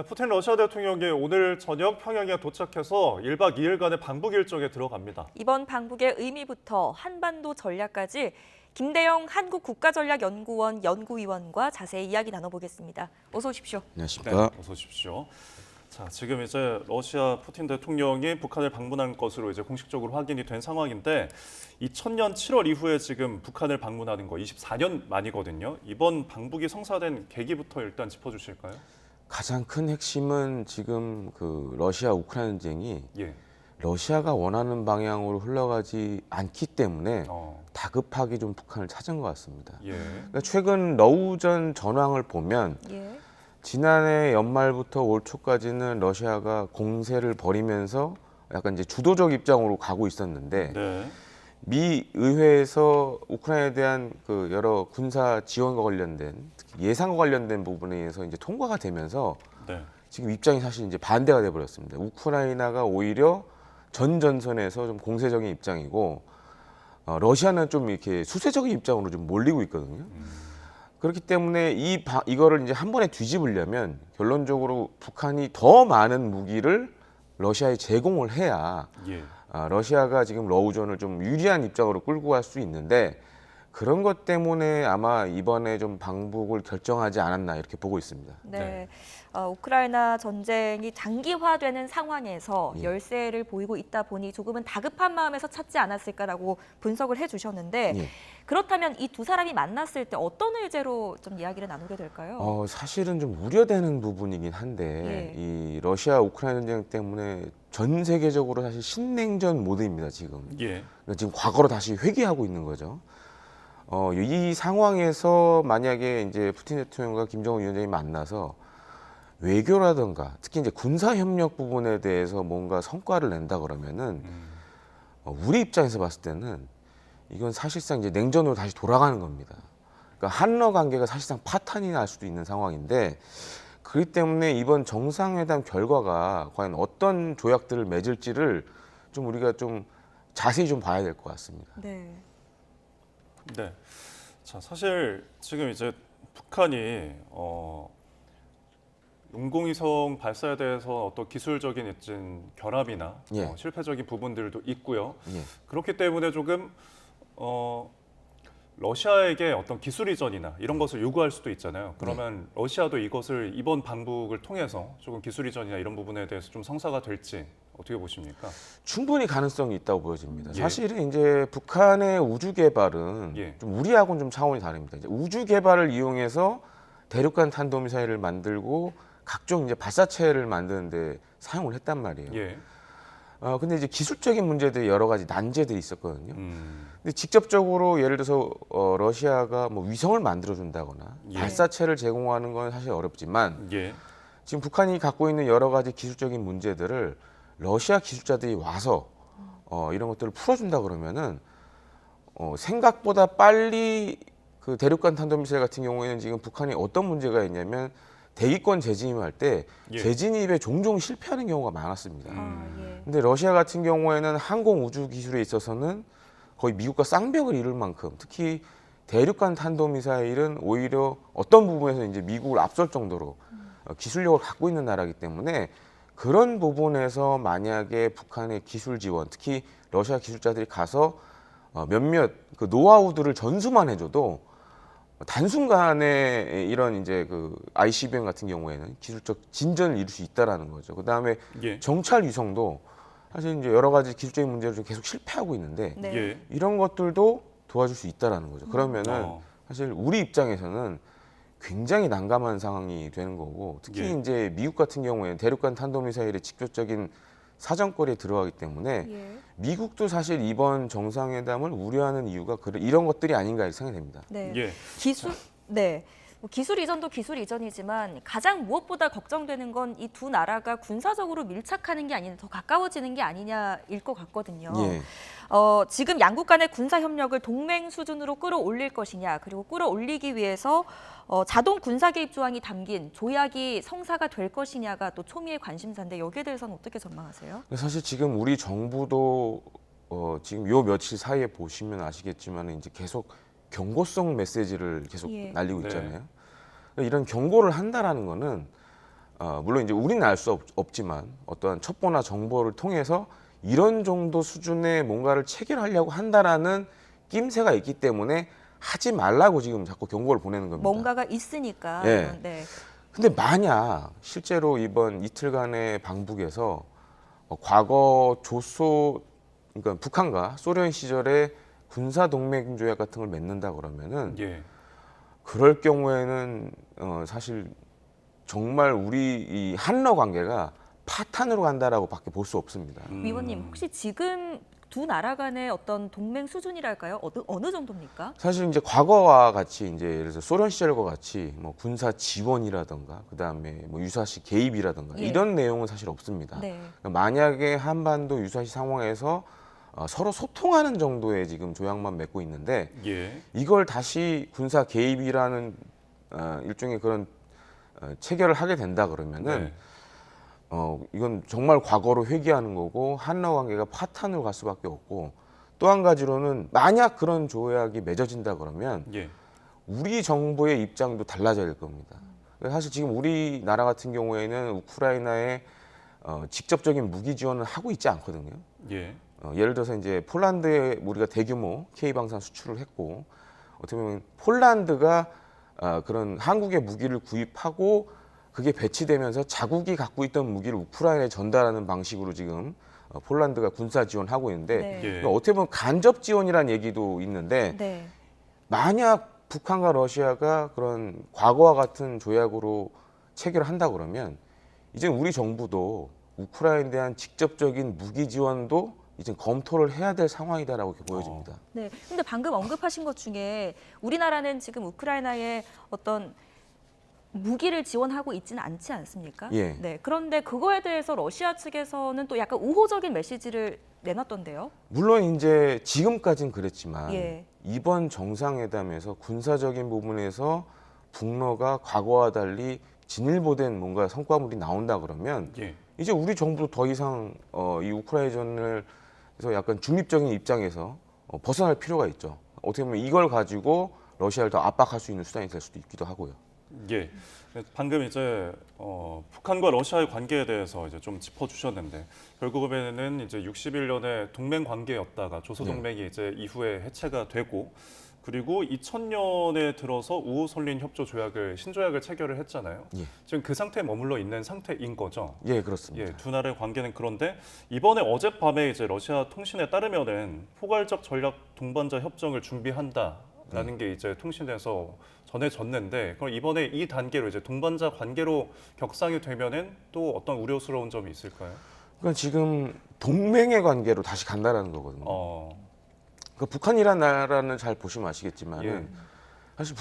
푸틴 러시아 대통령이 오늘 저녁 평양에 도착해서 1박 2일간의 방북 일정에 들어갑니다. 이번 방북의 의미부터 한반도 전략까지 김대영 한국국가전략연구원 연구위원과 자세히 이야기 나눠보겠습니다. 어서 오십시오. 안녕하십니까. 네, 어서 오십시오. 자, 지금 이제 러시아 푸틴 대통령이 북한을 방문한 것으로 이제 공식적으로 확인이 된 상황인데 2000년 7월 이후에 지금 북한을 방문하는 거 24년 만이거든요. 이번 방북이 성사된 계기부터 일단 짚어주실까요? 가장 큰 핵심은 지금 그 러시아 우크라이나 전쟁이 예. 러시아가 원하는 방향으로 흘러가지 않기 때문에 다급하게 좀 북한을 찾은 것 같습니다. 예. 그러니까 최근 러우전 전황을 보면 예. 지난해 연말부터 올 초까지는 러시아가 공세를 벌이면서 약간 이제 주도적 입장으로 가고 있었는데 네. 미 의회에서 우크라이나에 대한 그 여러 군사 지원과 관련된 특히 예산과 관련된 부분에 의해서 이제 통과가 되면서 네. 지금 입장이 사실 이제 반대가 돼 버렸습니다. 우크라이나가 오히려 전 전선에서 좀 공세적인 입장이고 러시아는 좀 이렇게 수세적인 입장으로 좀 몰리고 있거든요. 그렇기 때문에 이거를 이제 한 번에 뒤집으려면 결론적으로 북한이 더 많은 무기를 러시아에 제공을 해야 예. 러시아가 지금 러우전을 좀 유리한 입장으로 끌고 갈 수 있는데 그런 것 때문에 아마 이번에 좀 방북을 결정하지 않았나 이렇게 보고 있습니다. 네. 네. 우크라이나 전쟁이 장기화되는 상황에서 예. 열세를 보이고 있다 보니 조금은 다급한 마음에서 찾지 않았을까라고 분석을 해주셨는데 예. 그렇다면 이 두 사람이 만났을 때 어떤 의제로 좀 이야기를 나누게 될까요? 사실은 좀 우려되는 부분이긴 한데 예. 이 러시아 우크라이나 전쟁 때문에 전 세계적으로 사실 신냉전 모드입니다 지금. 예. 그러니까 지금 과거로 다시 회귀하고 있는 거죠. 이 상황에서 만약에 이제 푸틴 대통령과 김정은 위원장이 만나서 외교라든가 특히 이제 군사 협력 부분에 대해서 뭔가 성과를 낸다 그러면은 우리 입장에서 봤을 때는 이건 사실상 이제 냉전으로 다시 돌아가는 겁니다. 그러니까 한러 관계가 사실상 파탄이 날 수도 있는 상황인데 그렇기 때문에 이번 정상회담 결과가 과연 어떤 조약들을 맺을지를 좀 우리가 좀 자세히 좀 봐야 될 것 같습니다. 네. 네. 자, 사실 지금 이제 북한이 인공위성 발사에 대해서 어떤 기술적인 어떤 결함이나 예. 실패적인 부분들도 있고요. 예. 그렇기 때문에 조금 러시아에게 어떤 기술 이전이나 이런 것을 요구할 수도 있잖아요. 그러면 러시아도 이것을 이번 방북을 통해서 조금 기술 이전이나 이런 부분에 대해서 좀 성사가 될지 어떻게 보십니까? 충분히 가능성이 있다고 보여집니다. 예. 사실은 이제 북한의 우주 개발은 예. 좀 우리하고는 좀 차원이 다릅니다. 이제 우주 개발을 이용해서 대륙간 탄도미사일을 만들고 각종 이제 발사체를 만드는데 사용을 했단 말이에요. 예. 근데 이제 기술적인 문제들이 여러 가지 난제들이 있었거든요. 근데 직접적으로 예를 들어서 러시아가 뭐 위성을 만들어준다거나 예. 발사체를 제공하는 건 사실 어렵지만 예. 지금 북한이 갖고 있는 여러 가지 기술적인 문제들을 러시아 기술자들이 와서 이런 것들을 풀어준다 그러면은 생각보다 빨리 그 대륙간 탄도미사일 같은 경우에는 지금 북한이 어떤 문제가 있냐면 대기권 재진입할 때 예. 재진입에 종종 실패하는 경우가 많았습니다. 예. 근데 러시아 같은 경우에는 항공 우주 기술에 있어서는 거의 미국과 쌍벽을 이룰 만큼 특히 대륙간 탄도미사일은 오히려 어떤 부분에서 이제 미국을 앞설 정도로 기술력을 갖고 있는 나라이기 때문에 그런 부분에서 만약에 북한의 기술 지원, 특히 러시아 기술자들이 가서 몇몇 그 노하우들을 전수만 해줘도 단순간에 이런 이제 그 ICBM 같은 경우에는 기술적 진전을 이룰 수 있다라는 거죠. 그 다음에 예. 정찰 위성도 사실 이제 여러 가지 기술적인 문제로 좀 계속 실패하고 있는데 네. 예. 이런 것들도 도와줄 수 있다라는 거죠. 그러면은 어. 사실 우리 입장에서는 굉장히 난감한 상황이 되는 거고 특히 예. 이제 미국 같은 경우에는 대륙간 탄도미사일의 직접적인 사정거리에 들어가기 때문에 예. 미국도 사실 이번 정상회담을 우려하는 이유가 이런 것들이 아닌가 생각이 됩니다. 네. 예. 네. 뭐 기술 이전도 기술 이전이지만 가장 무엇보다 걱정되는 건 이 두 나라가 군사적으로 밀착하는 게 아니라 더 가까워지는 게 아니냐일 것 같거든요. 예. 지금 양국 간의 군사 협력을 동맹 수준으로 끌어올릴 것이냐, 그리고 끌어올리기 위해서 자동 군사 개입 조항이 담긴 조약이 성사가 될 것이냐가 또 초미의 관심사인데 여기에 대해서는 어떻게 전망하세요? 사실 지금 우리 정부도 지금 요 며칠 사이에 보시면 아시겠지만 이제 계속 경고성 메시지를 계속 예. 날리고 네. 있잖아요. 이런 경고를 한다라는 거는 물론 이제 우리는 알 수 없지만 어떠한 첩보나 정보를 통해서 이런 정도 수준의 뭔가를 체결하려고 한다라는 낌새가 있기 때문에 하지 말라고 지금 자꾸 경고를 보내는 겁니다. 뭔가가 있으니까. 예. 네. 근데 만약 실제로 이번 이틀간의 방북에서 과거 그러니까 북한과 소련 시절에 군사 동맹 조약 같은 걸 맺는다 그러면은 예. 그럴 경우에는 사실 정말 우리 이 한러 관계가 파탄으로 간다라고밖에 볼 수 없습니다. 위원님 혹시 지금 두 나라 간의 어떤 동맹 수준이랄까요? 어느 정도입니까? 사실 이제 과거와 같이 이제 예를 들어서 소련 시절과 같이 뭐 군사 지원이라든가 그다음에 뭐 유사시 개입이라든가 예. 이런 내용은 사실 없습니다. 네. 그러니까 만약에 한반도 유사시 상황에서 서로 소통하는 정도의 지금 조약만 맺고 있는데 예. 이걸 다시 군사 개입이라는 일종의 그런 체결을 하게 된다 그러면은 네. 이건 정말 과거로 회귀하는 거고 한러 관계가 파탄으로 갈 수밖에 없고 또 한 가지로는 만약 그런 조약이 맺어진다 그러면 예. 우리 정부의 입장도 달라져야 될 겁니다. 사실 지금 우리나라 같은 경우에는 우크라이나에 직접적인 무기 지원을 하고 있지 않거든요. 예. 예를 들어서 이제 폴란드에 우리가 대규모 K방산 수출을 했고 어떻게 보면 폴란드가 그런 한국의 무기를 구입하고 그게 배치되면서 자국이 갖고 있던 무기를 우크라이나에 전달하는 방식으로 지금 폴란드가 군사 지원하고 있는데 네. 예. 그러니까 어떻게 보면 간접 지원이라는 얘기도 있는데 네. 만약 북한과 러시아가 그런 과거와 같은 조약으로 체결을 한다 그러면 이제 우리 정부도 우크라이나에 대한 직접적인 무기 지원도 이제 검토를 해야 될 상황이다라고 이렇게 보여집니다. 네. 근데 방금 언급하신 것 중에 우리나라는 지금 우크라이나에 어떤 무기를 지원하고 있지는 않지 않습니까? 예. 네. 그런데 그거에 대해서 러시아 측에서는 또 약간 우호적인 메시지를 내놨던데요. 물론 이제 지금까지는 그랬지만 예. 이번 정상회담에서 군사적인 부분에서 북러가 과거와 달리 진일보된 뭔가 성과물이 나온다 그러면 예. 이제 우리 정부도 더 이상 이 우크라이나전을 그래서 약간 중립적인 입장에서 벗어날 필요가 있죠. 어떻게 보면 이걸 가지고 러시아를 더 압박할 수 있는 수단이 될 수도 있기도 하고요. 예. 방금 이제 북한과 러시아의 관계에 대해서 이제 좀 짚어주셨는데 결국에는 이제 61년에 동맹 관계였다가 조소 동맹이 이제 이후에 해체가 되고 그리고 2000년에 들어서 우호설린 협조 조약을 신조약을 체결을 했잖아요. 예. 지금 그 상태에 머물러 있는 상태인 거죠. 예, 그렇습니다. 예, 두 나라의 관계는 그런데 이번에 어젯밤에 이제 러시아 통신에 따르면은 포괄적 전략 동반자 협정을 준비한다라는 게 이제 통신에서 전해졌는데 그럼 이번에 이 단계로 이제 동반자 관계로 격상이 되면은 또 어떤 우려스러운 점이 있을까요? 그러니까 지금 동맹의 관계로 다시 간다라는 거거든요. 그러니까 북한이라는 나라는 잘 보시면 아시겠지만은 예. 사실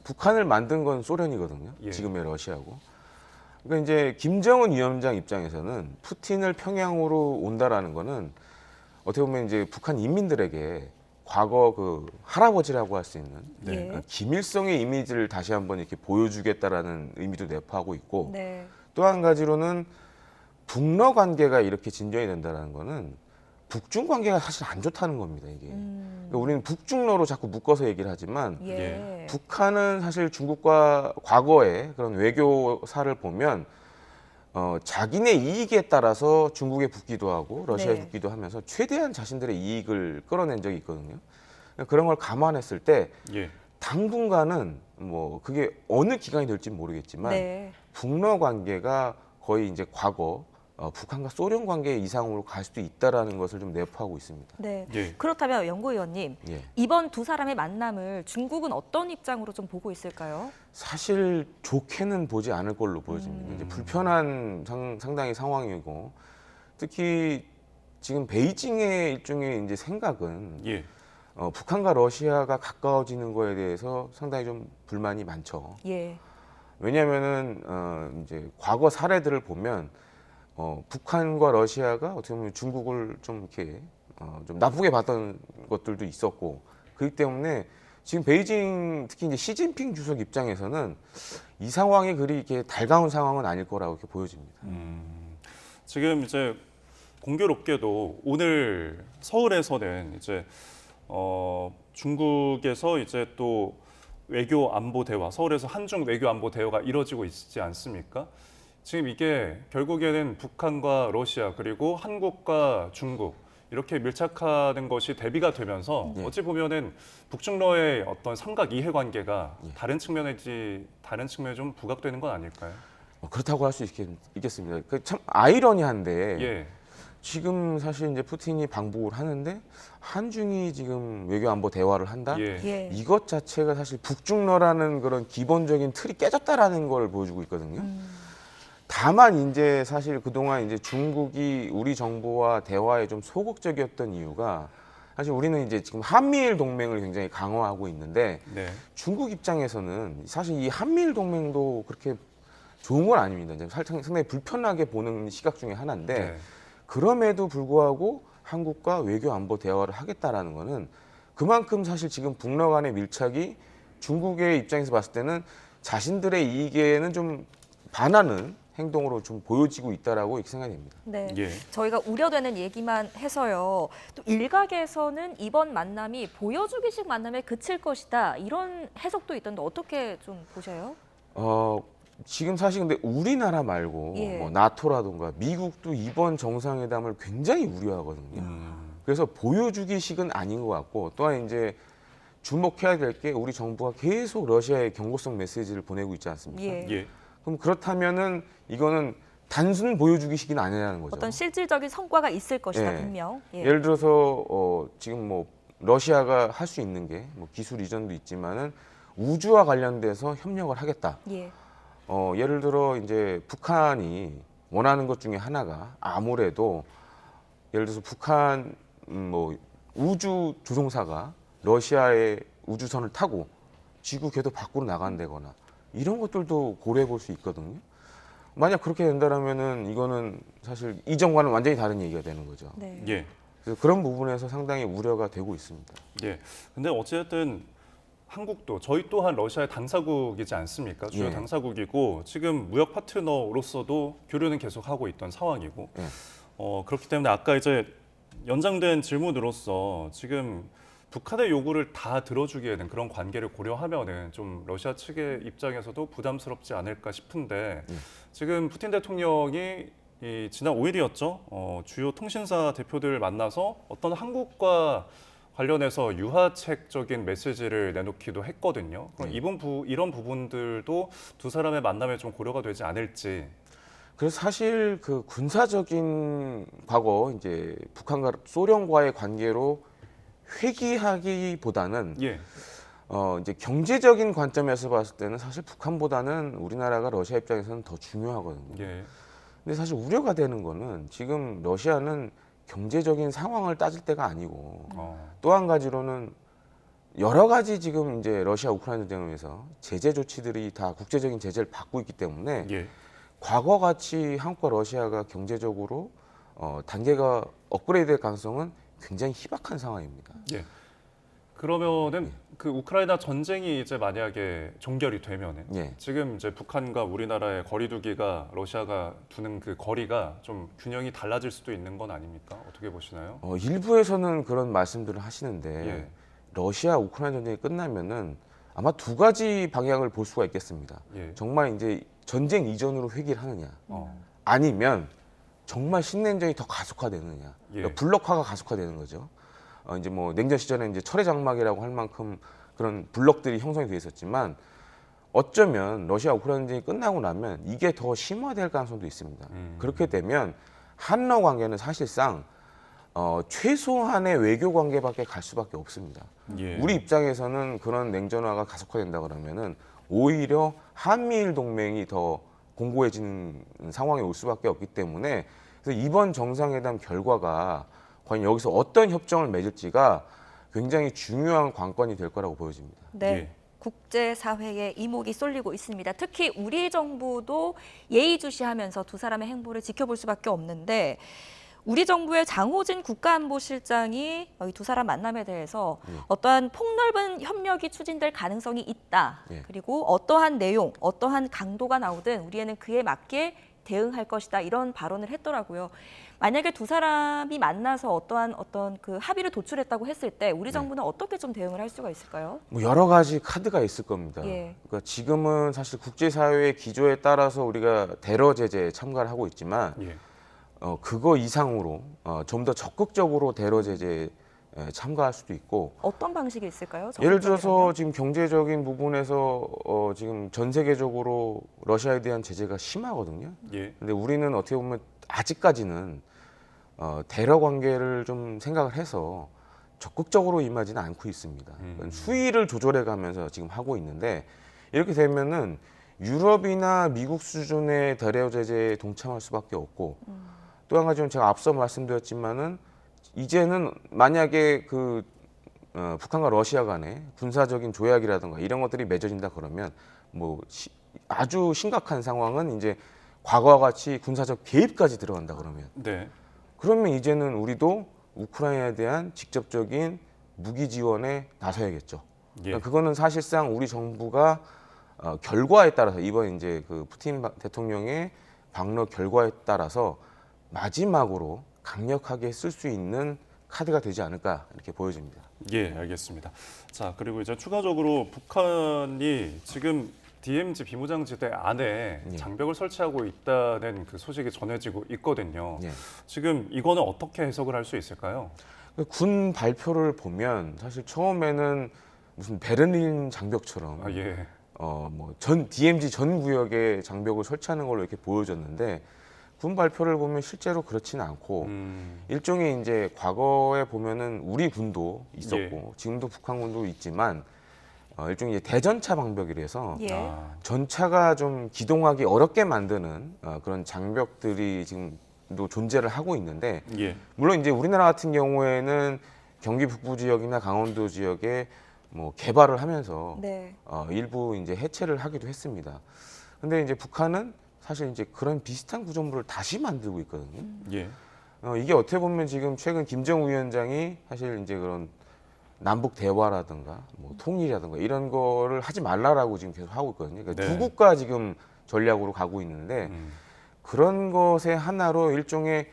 북한을 만든 건 소련이거든요. 예. 지금의 러시아고. 그러니까 이제 김정은 위원장 입장에서는 푸틴을 평양으로 온다라는 거는 어떻게 보면 이제 북한 인민들에게 과거 그 할아버지라고 할 수 있는 네. 예. 김일성의 이미지를 다시 한번 이렇게 보여주겠다라는 의미도 내포하고 있고 네. 또 한 가지로는 북러 관계가 이렇게 진전이 된다는 거는 북중 관계가 사실 안 좋다는 겁니다. 이게 그러니까 우리는 북중러로 자꾸 묶어서 얘기를 하지만 예. 북한은 사실 중국과 과거의 그런 외교사를 보면 자기네 이익에 따라서 중국에 붙기도 하고 러시아에 네. 붙기도 하면서 최대한 자신들의 이익을 끌어낸 적이 있거든요. 그런 걸 감안했을 때 예. 당분간은 뭐 그게 어느 기간이 될지 모르겠지만 네. 북러 관계가 거의 이제 과거 북한과 소련 관계 이상으로 갈 수도 있다라는 것을 좀 내포하고 있습니다. 네. 예. 그렇다면 연구위원님, 예. 이번 두 사람의 만남을 중국은 어떤 입장으로 좀 보고 있을까요? 사실 좋게는 보지 않을 걸로 보여집니다. 이제 불편한 상당히 상황이고 특히 지금 베이징의 일종의 이제 생각은 예. 북한과 러시아가 가까워지는 거에 대해서 상당히 좀 불만이 많죠. 예. 왜냐하면은 이제 과거 사례들을 보면 북한과 러시아가 어떻게 보면 중국을 좀 이렇게 좀 나쁘게 봤던 것들도 있었고 그렇기 때문에 지금 베이징 특히 이제 시진핑 주석 입장에서는 이 상황이 그리 이렇게 달가운 상황은 아닐 거라고 이렇게 보여집니다. 지금 이제 공교롭게도 오늘 서울에서는 이제 중국에서 이제 또 외교 안보 대화, 서울에서 한중 외교 안보 대화가 이뤄지고 있지 않습니까? 지금 이게 결국에는 북한과 러시아 그리고 한국과 중국 이렇게 밀착하는 것이 대비가 되면서 네. 어찌 보면은 북중러의 어떤 삼각 이해관계가 다른 측면에 좀 부각되는 건 아닐까요? 그렇다고 할 수 있겠습니다. 그 참 아이러니한데 예, 지금 사실 이제 푸틴이 방북을 하는데 한중이 지금 외교안보 대화를 한다. 예, 예. 이것 자체가 사실 북중러라는 그런 기본적인 틀이 깨졌다라는 걸 보여주고 있거든요. 다만 이제 사실 그동안 이제 중국이 우리 정부와 대화에 좀 소극적이었던 이유가 사실 우리는 이제 지금 한미일 동맹을 굉장히 강화하고 있는데 네, 중국 입장에서는 사실 이 한미일 동맹도 그렇게 좋은 건 아닙니다. 이제 상당히 불편하게 보는 시각 중에 하나인데 네. 그럼에도 불구하고 한국과 외교 안보 대화를 하겠다라는 거는 그만큼 사실 지금 북러 간의 밀착이 중국의 입장에서 봤을 때는 자신들의 이익에는 좀 반하는 행동으로 좀 보여지고 있다라고 이렇게 생각이 됩니다. 네. 예. 저희가 우려되는 얘기만 해서요. 또 일각에서는 이번 만남이 보여주기식 만남에 그칠 것이다. 이런 해석도 있던데 어떻게 좀 보셔요? 지금 사실 근데 우리나라 말고 예. 뭐 나토라든가 미국도 이번 정상회담을 굉장히 우려하거든요. 그래서 보여주기식은 아닌 것 같고 또한 이제 주목해야 될 게 우리 정부가 계속 러시아에 경고성 메시지를 보내고 있지 않습니까? 예. 예. 그럼 그렇다면은 이거는 단순 보여주기식은 아니라는 거죠. 어떤 실질적인 성과가 있을 것이다, 예. 분명. 예. 예를 들어서 지금 뭐 러시아가 할 수 있는 게 뭐 기술 이전도 있지만은 우주와 관련돼서 협력을 하겠다. 예. 예를 들어 이제 북한이 원하는 것 중에 하나가 아무래도 예를 들어서 북한 뭐 우주 조종사가 러시아의 우주선을 타고 지구 궤도 밖으로 나간다거나 이런 것들도 고려해 볼 수 있거든요. 만약 그렇게 된다라면은 이거는 사실 이전과는 완전히 다른 얘기가 되는 거죠. 네. 예. 그래서 그런 부분에서 상당히 우려가 되고 있습니다. 예. 근데 어쨌든 한국도 저희 또한 러시아의 당사국이지 않습니까? 주요 예. 당사국이고 지금 무역 파트너로서도 교류는 계속 하고 있던 상황이고 예. 그렇기 때문에 아까 이제 연장된 질문으로서 지금 북한의 요구를 다 들어주기에는 그런 관계를 고려하면은 좀 러시아 측의 입장에서도 부담스럽지 않을까 싶은데 지금 푸틴 대통령이 지난 5일이었죠. 주요 통신사 대표들을 만나서 어떤 한국과 관련해서 유화책적인 메시지를 내놓기도 했거든요. 그럼 이런 부분들도 두 사람의 만남에 좀 고려가 되지 않을지. 그래서 사실 그 군사적인 과거 이제 북한과 소련과의 관계로 회귀하기보다는 예, 이제 경제적인 관점에서 봤을 때는 사실 북한보다는 우리나라가 러시아 입장에서는 더 중요하거든요. 예, 근데 사실 우려가 되는 거는 지금 러시아는 경제적인 상황을 따질 때가 아니고 또 한 가지로는 여러 가지 지금 이제 러시아 우크라이나 전쟁에서 제재 조치들이 다 국제적인 제재를 받고 있기 때문에 예, 과거 같이 한국과 러시아가 경제적으로 단계가 업그레이드될 가능성은 굉장히 희박한 상황입니다. 예. 그러면은 그 우크라이나 전쟁이 이제 만약에 종결이 되면은 예. 지금 이제 북한과 우리나라의 거리두기가 러시아가 두는 그 거리가 좀 균형이 달라질 수도 있는 건 아닙니까? 어떻게 보시나요? 일부에서는 그런 말씀들을 하시는데 예. 러시아 우크라이나 전쟁이 끝나면은 아마 두 가지 방향을 볼 수가 있겠습니다. 예. 정말 이제 전쟁 이전으로 회귀를 하느냐, 어. 아니면 정말 신냉전이 더 가속화되느냐, 예. 그러니까 블록화가 가속화되는 거죠. 이제 뭐 냉전 시절에 이제 철의 장막이라고 할 만큼 그런 블록들이 형성이 돼 있었지만 어쩌면 러시아 우크라이나 전쟁이 끝나고 나면 이게 더 심화될 가능성도 있습니다. 그렇게 되면 한러 관계는 사실상 최소한의 외교 관계밖에 갈 수밖에 없습니다. 예. 우리 입장에서는 그런 냉전화가 가속화된다 그러면은 오히려 한미일 동맹이 더 공고해지는 상황이 올 수밖에 없기 때문에 그래서 이번 정상회담 결과가 과연 여기서 어떤 협정을 맺을지가 굉장히 중요한 관건이 될 거라고 보여집니다. 네. 예. 국제사회에 이목이 쏠리고 있습니다. 특히 우리 정부도 예의주시하면서 두 사람의 행보를 지켜볼 수밖에 없는데 우리 정부의 장호진 국가안보실장이 이 두 사람 만남에 대해서 어떠한 폭넓은 협력이 추진될 가능성이 있다. 예. 그리고 어떠한 내용, 어떠한 강도가 나오든 우리는 그에 맞게 대응할 것이다 이런 발언을 했더라고요. 만약에 두 사람이 만나서 어떠한 어떤 그 합의를 도출했다고 했을 때 우리 정부는 어떻게 좀 대응을 할 수가 있을까요? 뭐 여러 가지 카드가 있을 겁니다. 예. 그러니까 지금은 사실 국제사회의 기조에 따라서 우리가 대러 제재에 참가를 하고 있지만 예. 그거 이상으로 좀 더 적극적으로 대러 제재에 참가할 수도 있고 어떤 방식이 있을까요? 예를 들어서 적극적이라면? 지금 경제적인 부분에서 지금 전 세계적으로 러시아에 대한 제재가 심하거든요. 예. 근데 우리는 어떻게 보면 아직까지는 대러 관계를 좀 생각을 해서 적극적으로 임하지는 않고 있습니다. 그러니까 수위를 조절해 가면서 지금 하고 있는데 이렇게 되면은 유럽이나 미국 수준의 대러 제재에 동참할 수밖에 없고 또 한 가지는 제가 앞서 말씀드렸지만은 이제는 만약에 그 북한과 러시아 간의 군사적인 조약이라든가 이런 것들이 맺어진다 그러면 뭐 아주 심각한 상황은 이제 과거와 같이 군사적 개입까지 들어간다 그러면 이제는 우리도 우크라이나에 대한 직접적인 무기 지원에 나서야겠죠. 예. 그러니까 그거는 사실상 우리 정부가 결과에 따라서 이번 이제 그 푸틴 대통령의 방러 결과에 따라서 마지막으로 강력하게 쓸 수 있는 카드가 되지 않을까 이렇게 보여집니다. 예, 알겠습니다. 자, 그리고 이제 추가적으로 북한이 지금 DMZ 비무장지대 안에 예. 장벽을 설치하고 있다는 그 소식이 전해지고 있거든요. 예. 지금 이거는 어떻게 해석을 할 수 있을까요? 군 발표를 보면 사실 처음에는 무슨 베를린 장벽처럼 아, 예. 뭐 전 DMZ 전 구역에 장벽을 설치하는 걸로 이렇게 보여졌는데 군 발표를 보면 실제로 그렇지는 않고 일종의 이제 과거에 보면은 우리 군도 있었고 예. 지금도 북한군도 있지만 일종의 이제 대전차 방벽이라서 예. 아, 전차가 좀 기동하기 어렵게 만드는 그런 장벽들이 지금도 존재를 하고 있는데 예. 물론 이제 우리나라 같은 경우에는 경기 북부 지역이나 강원도 지역에 뭐 개발을 하면서 네. 일부 이제 해체를 하기도 했습니다. 근데 이제 북한은 사실 이제 그런 비슷한 구조물을 다시 만들고 있거든요. 예. 이게 어떻게 보면 지금 최근 김정은 위원장이 사실 이제 그런 남북 대화라든가 뭐 통일이라든가 이런 거를 하지 말라라고 지금 계속 하고 있거든요. 그러니까 네. 두 국가 지금 전략으로 가고 있는데 그런 것의 하나로 일종의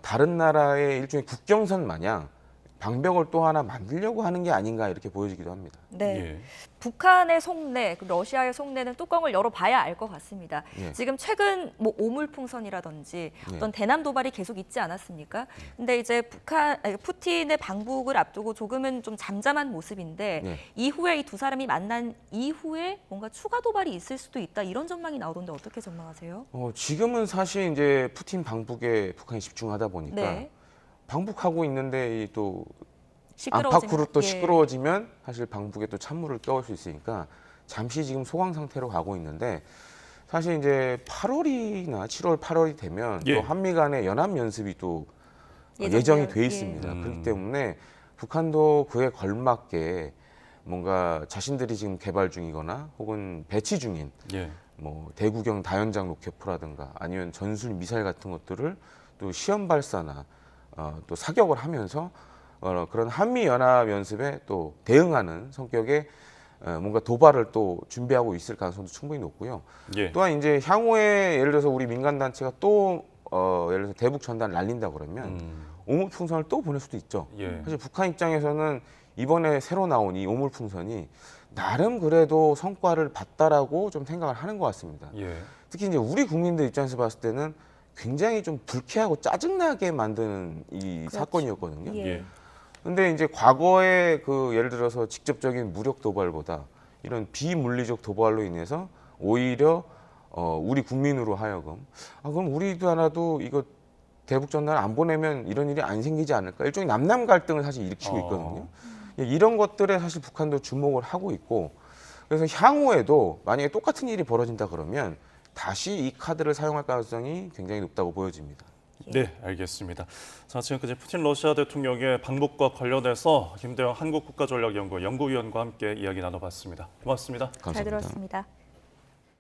다른 나라의 일종의 국경선 마냥 방벽을 또 하나 만들려고 하는 게 아닌가 이렇게 보여지기도 합니다. 네. 예. 북한의 속내, 그 러시아의 속내는 뚜껑을 열어봐야 알 것 같습니다. 예. 지금 최근 뭐 오물풍선이라든지 예. 어떤 대남 도발이 계속 있지 않았습니까? 근데 이제 푸틴의 방북을 앞두고 조금은 좀 잠잠한 모습인데 예. 이후에 이 두 사람이 만난 이후에 뭔가 추가 도발이 있을 수도 있다 이런 전망이 나오던데 어떻게 전망하세요? 지금은 사실 이제 푸틴 방북에 북한이 집중하다 보니까 네. 방북하고 있는데 또 시끄러워지면- 안팎으로 또 예. 시끄러워지면 사실 방북에 또 찬물을 끼얹을 수 있으니까 잠시 지금 소강 상태로 가고 있는데 사실 이제 8월이나 7월, 8월이 되면 예. 또 한미 간의 연합 연습이 또 예정돼요. 예정이 돼 예. 있습니다. 그렇기 때문에 북한도 그에 걸맞게 뭔가 자신들이 지금 개발 중이거나 혹은 배치 중인 예. 뭐 대구경 다연장 로켓포라든가 아니면 전술 미사일 같은 것들을 또 시험 발사나 또 사격을 하면서 그런 한미 연합 연습에 또 대응하는 성격의 뭔가 도발을 또 준비하고 있을 가능성도 충분히 높고요. 예. 또한 이제 향후에 예를 들어서 우리 민간 단체가 또 예를 들어서 대북 전단 날린다 그러면 오물풍선을 또 보낼 수도 있죠. 예. 사실 북한 입장에서는 이번에 새로 나온 이 오물풍선이 나름 그래도 성과를 봤다라고 좀 생각을 하는 것 같습니다. 예. 특히 이제 우리 국민들 입장에서 봤을 때는 굉장히 좀 불쾌하고 짜증나게 만드는 이 그렇죠. 사건이었거든요. 예. 예. 근데 이제 과거에 그 예를 들어서 직접적인 무력 도발보다 이런 비물리적 도발로 인해서 오히려 우리 국민으로 하여금 그럼 우리도 하나도 이거 대북 전단 안 보내면 이런 일이 안 생기지 않을까 일종의 남남 갈등을 사실 일으키고 있거든요. 이런 것들에 사실 북한도 주목을 하고 있고 그래서 향후에도 만약에 똑같은 일이 벌어진다 그러면 다시 이 카드를 사용할 가능성이 굉장히 높다고 보여집니다. 네, 알겠습니다. 자, 지금까지 푸틴 러시아 대통령의 방북과 관련해서 김대영 한국국가전략연구원 연구위원과 함께 이야기 나눠봤습니다. 고맙습니다. 감사합니다. 잘 들었습니다.